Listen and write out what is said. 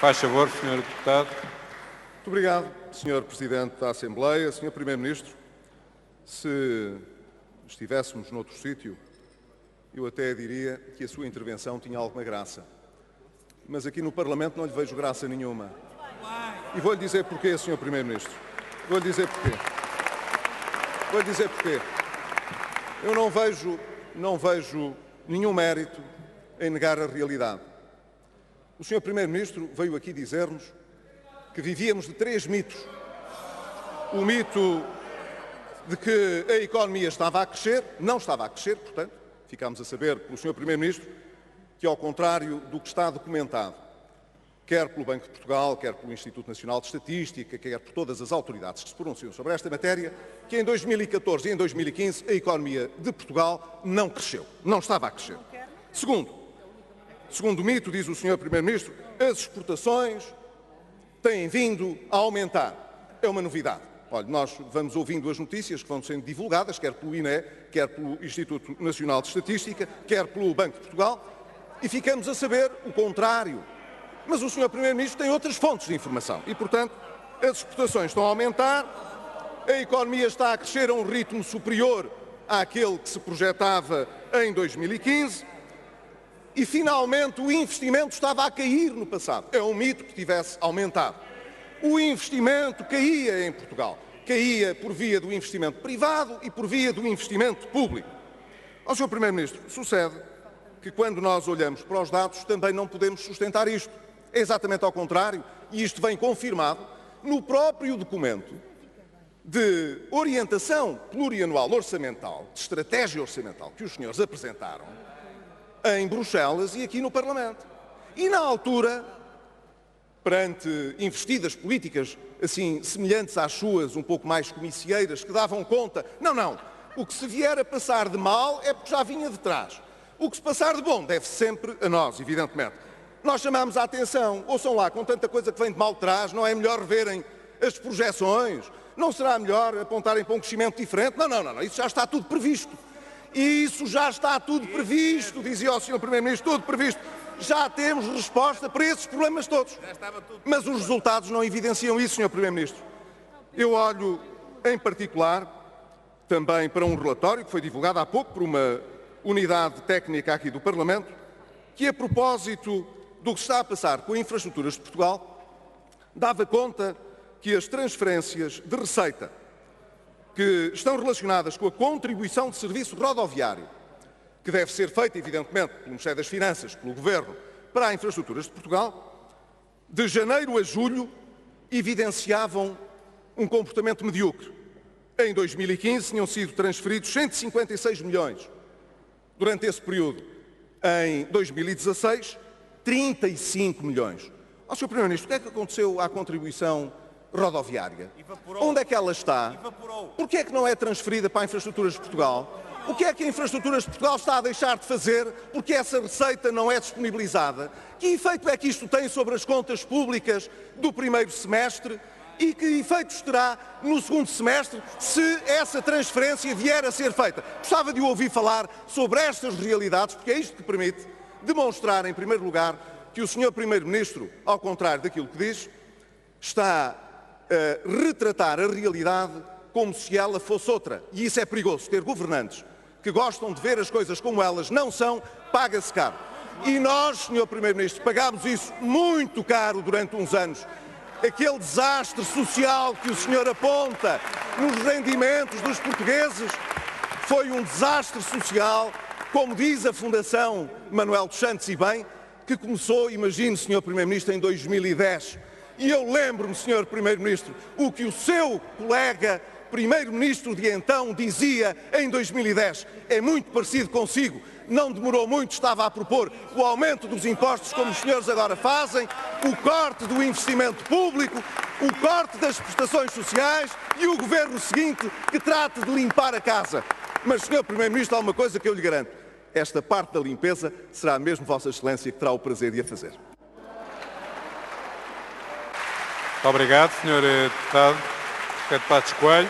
Faz favor, Sr. Deputado. Muito obrigado, Sr. Presidente da Assembleia. Sr. Primeiro-Ministro, se estivéssemos noutro sítio, eu até diria que a sua intervenção tinha alguma graça. Mas aqui no Parlamento não lhe vejo graça nenhuma. E vou-lhe dizer porquê, Sr. Primeiro-Ministro. Vou-lhe dizer porquê. Vou-lhe dizer porquê. Eu não vejo nenhum mérito em negar a realidade. O Sr. Primeiro-Ministro veio aqui dizer-nos que vivíamos de 3 mitos. O mito de que a economia estava a crescer, não estava a crescer, portanto, ficámos a saber pelo Sr. Primeiro-Ministro que, ao contrário do que está documentado, quer pelo Banco de Portugal, quer pelo Instituto Nacional de Estatística, quer por todas as autoridades que se pronunciam sobre esta matéria, que em 2014 e em 2015 a economia de Portugal não cresceu, não estava a crescer. Segundo o mito, diz o Sr. Primeiro-Ministro, as exportações têm vindo a aumentar. É uma novidade. Olha, nós vamos ouvindo as notícias que vão sendo divulgadas, quer pelo INE, quer pelo Instituto Nacional de Estatística, quer pelo Banco de Portugal, e ficamos a saber o contrário. Mas o Sr. Primeiro-Ministro tem outras fontes de informação e, portanto, as exportações estão a aumentar, a economia está a crescer a um ritmo superior àquele que se projetava em 2015 e, finalmente, o investimento estava a cair no passado. É um mito que tivesse aumentado. O investimento caía em Portugal. Caía por via do investimento privado e por via do investimento público. Ao Sr. Primeiro-Ministro, sucede que, quando nós olhamos para os dados, também não podemos sustentar isto. É exatamente ao contrário, e isto vem confirmado no próprio documento de orientação plurianual orçamental, de estratégia orçamental, que os senhores apresentaram em Bruxelas e aqui no Parlamento. E, na altura, perante investidas políticas assim semelhantes às suas, um pouco mais comicieiras, que davam conta, não, o que se vier a passar de mal é porque já vinha de trás. O que se passar de bom deve sempre a nós, evidentemente. Nós chamamos a atenção, ouçam lá, com tanta coisa que vem de mal de trás, não é melhor reverem as projeções? Não será melhor apontarem para um crescimento diferente? Não, isso já está tudo previsto. E isso já está tudo previsto, dizia o Sr. Primeiro-Ministro, tudo previsto. Já temos resposta para esses problemas todos. Mas os resultados não evidenciam isso, Sr. Primeiro-Ministro. Eu olho, em particular, também para um relatório que foi divulgado há pouco por uma unidade técnica aqui do Parlamento, que, a propósito do que está a passar com infraestruturas de Portugal, dava conta que as transferências de receita que estão relacionadas com a contribuição de serviço rodoviário, que deve ser feita, evidentemente, pelo Ministério das Finanças, pelo Governo, para as infraestruturas de Portugal, de janeiro a julho, evidenciavam um comportamento medíocre. Em 2015 tinham sido transferidos 156 milhões. Durante esse período, em 2016, 35 milhões. Ó, Sr. Primeiro-Ministro, o que é que aconteceu à contribuição rodoviária? Evaporou. Onde é que ela está? Evaporou. Porquê é que não é transferida para as infraestruturas de Portugal? O que é que a Infraestruturas de Portugal está a deixar de fazer porque essa receita não é disponibilizada? Que efeito é que isto tem sobre as contas públicas do primeiro semestre? E que efeitos terá no segundo semestre se essa transferência vier a ser feita? Gostava de o ouvir falar sobre estas realidades, porque é isto que permite demonstrar, em primeiro lugar, que o Sr. Primeiro-Ministro, ao contrário daquilo que diz, está a retratar a realidade como se ela fosse outra. E isso é perigoso, ter governantes que gostam de ver as coisas como elas não são, paga-se caro. E nós, Sr. Primeiro-Ministro, pagámos isso muito caro durante uns anos. Aquele desastre social que o senhor aponta nos rendimentos dos portugueses foi um desastre social, como diz a Fundação Manuel dos Santos e bem, que começou, imagine, Sr. Primeiro-Ministro, em 2010. E eu lembro-me, Sr. Primeiro-Ministro, o que o seu colega Primeiro-Ministro de então dizia em 2010. É muito parecido consigo. Não demorou muito, estava a propor o aumento dos impostos, como os senhores agora fazem, o corte do investimento público, o corte das prestações sociais e o governo seguinte que trate de limpar a casa. Mas, Sr. Primeiro-Ministro, há uma coisa que eu lhe garanto. Esta parte da limpeza será mesmo Vossa Excelência que terá o prazer de a fazer. Muito obrigado, Sr. Deputado. Sr. Deputado Coelho.